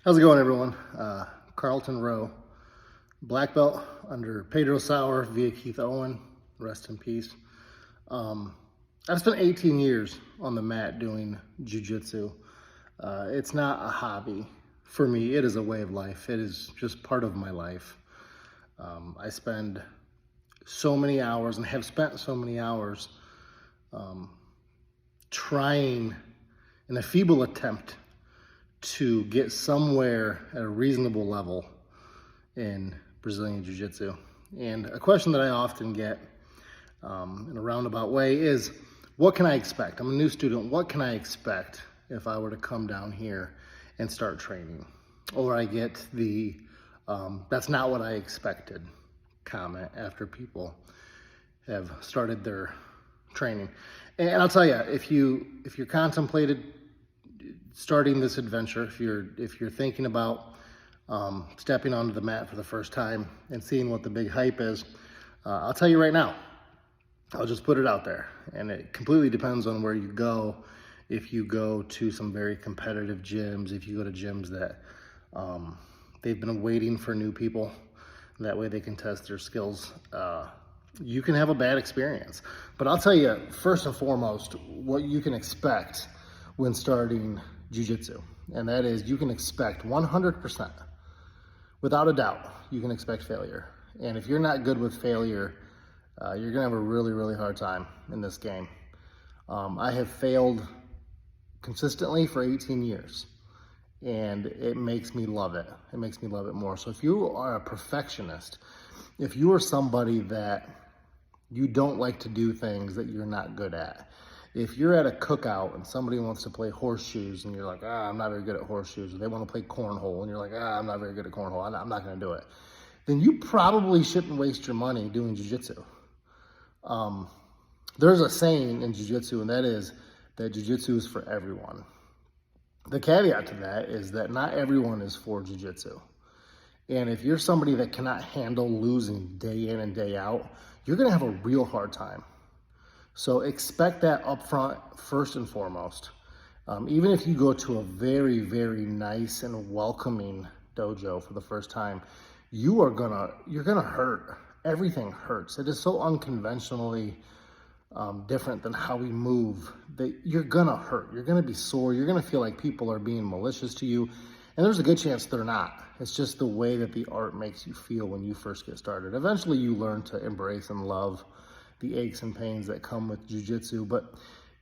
How's it going, everyone? Carlton Rowe, black belt under Pedro Sauer via Keith Owen, rest in peace. I've spent 18 years on the mat doing Jiu Jitsu. It's not a hobby for me, it is a way of life. It is just part of my life. I spend so many hours and have spent so many hours trying in a feeble attempt to get somewhere at a reasonable level in Brazilian Jiu-Jitsu. And a question that I often get in a roundabout way is, what can I expect? I'm a new student. What can I expect if I were to come down here and start training? Or I get the, that's not what I expected comment after people have started their training. And I'll tell you, if you're contemplated starting this adventure, if you're thinking about stepping onto the mat for the first time and seeing what the big hype is, I'll tell you right now, I'll just put it out there. And it completely depends on where you go. If you go to some very competitive gyms, if you go to gyms that they've been waiting for new people, that way they can test their skills, you can have a bad experience. But I'll tell you, first and foremost, what you can expect when starting Jiu-Jitsu, and that is you can expect 100%, without a doubt, you can expect failure. And if you're not good with failure, you're gonna have a really, really hard time in this game. I have failed consistently for 18 years, and it makes me love it. It makes me love it more. So if you are a perfectionist, if you are somebody that you don't like to do things that you're not good at, if you're at a cookout and somebody wants to play horseshoes and you're like, I'm not very good at horseshoes, or they want to play cornhole and you're like, I'm not very good at cornhole, I'm not going to do it, then you probably shouldn't waste your money doing jiu-jitsu. There's a saying in jiu-jitsu, and that is that jiu-jitsu is for everyone. The caveat to that is that not everyone is for jiu-jitsu. And if you're somebody that cannot handle losing day in and day out, you're going to have a real hard time. So expect that up front, first and foremost. Even if you go to a very, very nice and welcoming dojo for the first time, you're gonna hurt. Everything hurts. It is so unconventionally different than how we move that you're gonna hurt. You're gonna be sore. You're gonna feel like people are being malicious to you. And there's a good chance they're not. It's just the way that the art makes you feel when you first get started. Eventually you learn to embrace and love the aches and pains that come with jiu-jitsu. But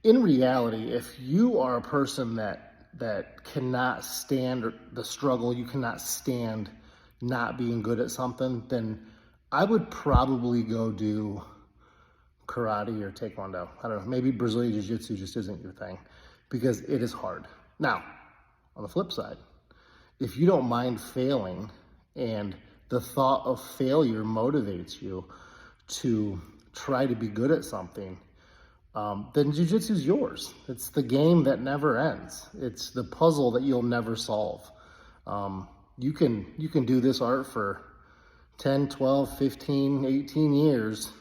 in reality, if you are a person that cannot stand the struggle, you cannot stand not being good at something, then I would probably go do karate or taekwondo. I don't know, maybe Brazilian jiu-jitsu just isn't your thing, because it is hard. Now, on the flip side, if you don't mind failing and the thought of failure motivates you to try to be good at something, then jiu-jitsu is yours. It's the game that never ends. It's the puzzle that you'll never solve. You can do this art for 10, 12, 15, 18 years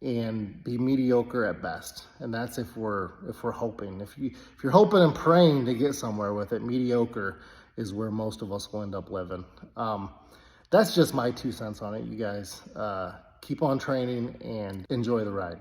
and be mediocre at best. And that's if we're hoping. If you're hoping and praying to get somewhere with it, mediocre is where most of us will end up living. That's just my 2 cents on it, you guys. Keep on training and enjoy the ride.